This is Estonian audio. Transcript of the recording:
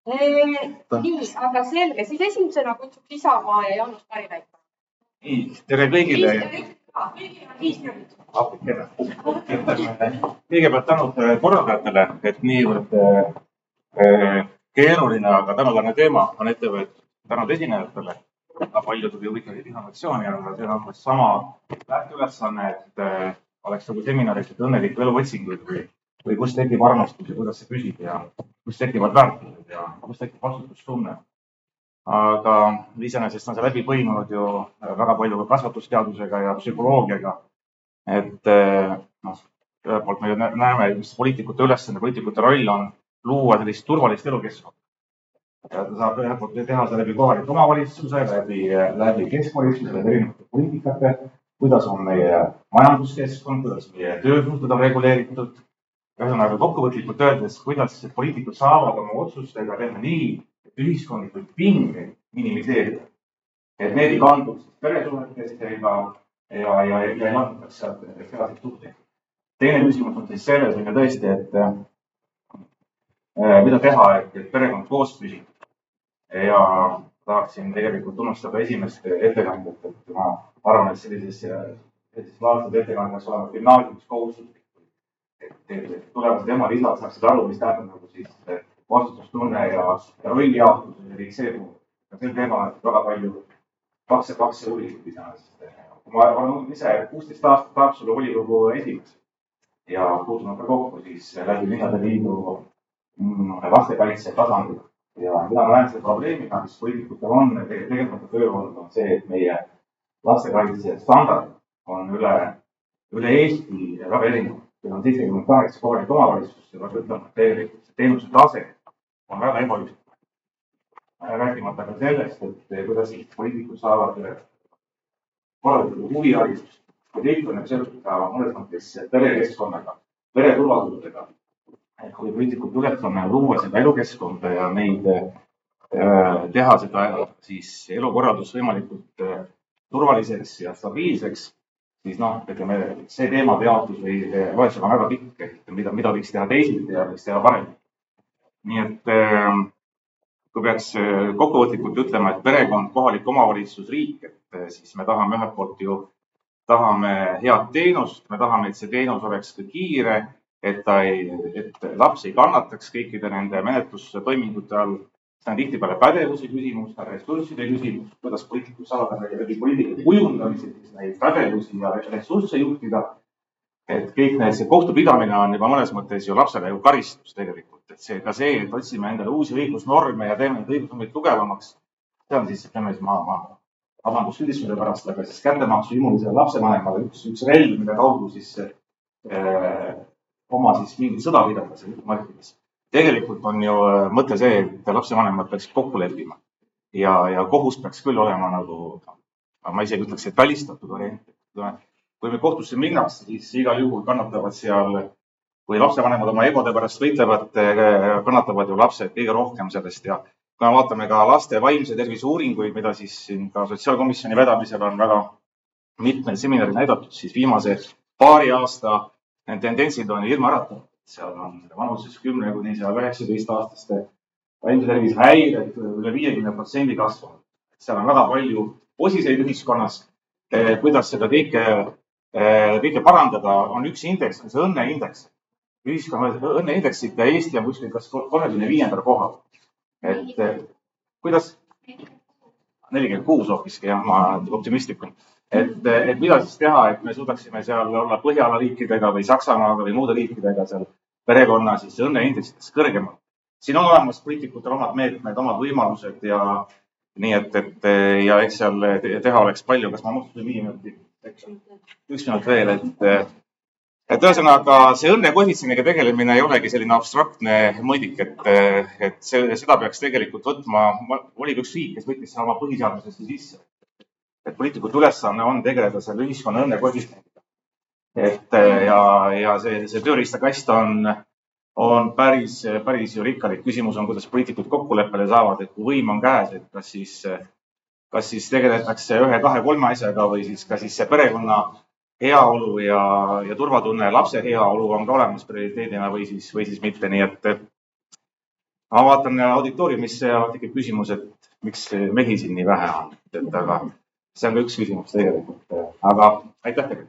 Nii, aga selge. Siis esimesena kutsuks Isamaa ja Jaanus Karilaid. Nii, tere kõigile. Kõigile on 5 minutit. Kõigepealt tänud korraldajatele, et niivõrd keeruline, aga tänuväärne teema on ette võetud. Tänud esinejatele. Palju tuli huvitav informatsiooni, aga see on sama lähteülesanne, et oleks nagu seminaris õnneliku elu otsinguid või kus tekib armastus ja kuidas see püsib ja kus tekivad väärtused ja kus tekib vastutustunne. Aga iseenesest on see läbi põimunud ju väga palju kasvatusteadusega ja psühholoogiaga. Et ühelt poolt me näeme, mis poliitikute ülesanne, poliitikute roll on luua sellist turvalist elukeskkonda. Ja ta saab ühelt poolt teha seda läbi kohaliku omavalitsuse, läbi keskvalitsuse, läbi erinevate poliitikate, kuidas on meie majanduskeskkond, kuidas meie töösuhted on reguleeritud. Ühesõnaga kokkuvõtlikult öeldes, kuidas poliitikud saavad oma otsustega teha nii, et ühiskondlikult pingeid minimiseerida. Et need ei kanduks peresuhetest ja ei langutaks sealt peasid suhteid. Teine küsimus on siis selles, on ju tõesti, et mida teha, et perekond koos püsib. Ja tahaksin tegelikult tunnustada esimest ettekandjat, et ma arvan, et sellises laadses ettekandeks olema gümnaasiumis kohustuslik. Et tulevased emad isad saaksid aru, mis tähendab nagu siis vastutustunne ja rolli jaotus ja kõik see puhul. Sel teemal on väga palju pakse uuringuid iseenesest. Ma olen ise 16 aastat Haapsalu volikogu esimees ja puutunud ka kokku siis läbi linnade liidu lastekaitse tasandil. Ja mida ma näen selle probleemiga, mis poliitikutel on tegemata töö olnud, on see, et meie lastekaitse standard on üle Eesti väga erinev. Meil on 78 kohalikku omavalitsust ja peab ütlema, et tegelikult see teenuse tase on väga ebaühtne. Rääkimata ka sellest, et kuidas poliitikud saavad korraldada huviharidust. Ja kõik on seotud ka mõnes mõttes perekeskkonnaga, pereturvalisusega. Kui poliitikud ülesanne luua seda elukeskkonda ja neid teha seda siis elukorraldus võimalikult turvaliseks ja stabiilseks, siis ütleme, see teemade jaotus või loetelu on väga pikk, mida võiks teha teisiti ja võiks teha paremini. Nii et kui peaks kokkuvõtlikult ütlema, et perekond, kohalik omavalitsus, riik, et siis me tahame ühelt poolt ju head teenust, me tahame, et see teenus oleks ka kiire, et laps ei kannataks kõikide nende menetlustoimingute all. See on tihtipeale pädevuse küsimus, ressursside küsimus, kuidas poliitikud saavad läbi poliitika kujundamised neid pädevusi ja ressursse juhtida. Et kõik see kohtupidamine on juba mõnes mõttes ju lapsele ju karistus tegelikult. Et ka see, et otsime endale uusi õigusnorme ja teeme need õigusnormid tugevamaks, see on siis, vabandust üldismuse pärast, aga siis kättemaksu imulisele lapsevanemale üks relv, mille kaudu siis oma siis mingi sõda pidada. Tegelikult on ju mõte see, et lapsevanemad peaksid kokku leppima ja kohus peaks küll olema nagu, ma isegi ütleks, et välistatud variant. Kui me kohtusse minnakse, siis igal juhul kannatavad seal, kui lapsevanemad oma egode pärast võitlevad, kannatavad ju lapsed kõige rohkem sellest ja kui me vaatame ka laste vaimse tervise uuringuid, mida siis ka sotsiaalkomisjoni vedamisel on väga mitmed seminarid näidatud, siis viimase paari aasta tendentsid on ilmaäratavad. Seal on vanuses 10 kuni 19 aastaste vaimse tervise häired üle 50% kasvanud. Seal on väga palju osiseid ühiskonnas. Kuidas seda kõike parandada, on üks indeks, see õnneindeks. Ühiskonna õnneindeksid Eesti on kuskil kas 35. kohal. Et kuidas? 46 hoopiski, jah, ma optimistlikun. Et mida siis teha, et me suudaksime seal olla Põhjala riikidega või Saksamaaga või muude riikidega seal perekonna siis õnneindeksites kõrgemal. Siin on olemas poliitikutel omad meetmed, omad võimalused ja nii, et ja eks seal teha oleks palju, kas ma mõtlen 5 minutit, üks minut veel, et ühesõnaga see õnnekoefitsiendi tegelemine ei olegi selline abstraktne mõõdik, et seda peaks tegelikult võtma, oli üks riik, kes võttis oma põhiseadusesse sisse. Et poliitikute ülesanne on tegeleda selle ühiskonna õnnekoefitsiendi. Ja see tööriistakast on päris ju rikkalik. Küsimus on, kuidas poliitikud kokkuleppele saavad, et kui võim on käes, et kas siis tegeletakse 1, 2, 3 asjaga või siis ka siis see perekonna heaolu ja turvatunne, lapse heaolu on ka olemas prioriteedina või siis mitte. Nii et ma vaatan auditooriumisse ja tekib küsimus, et miks mehi siin nii vähe on. Aga see on ka üks küsimus tegelikult. Aga aitäh teile.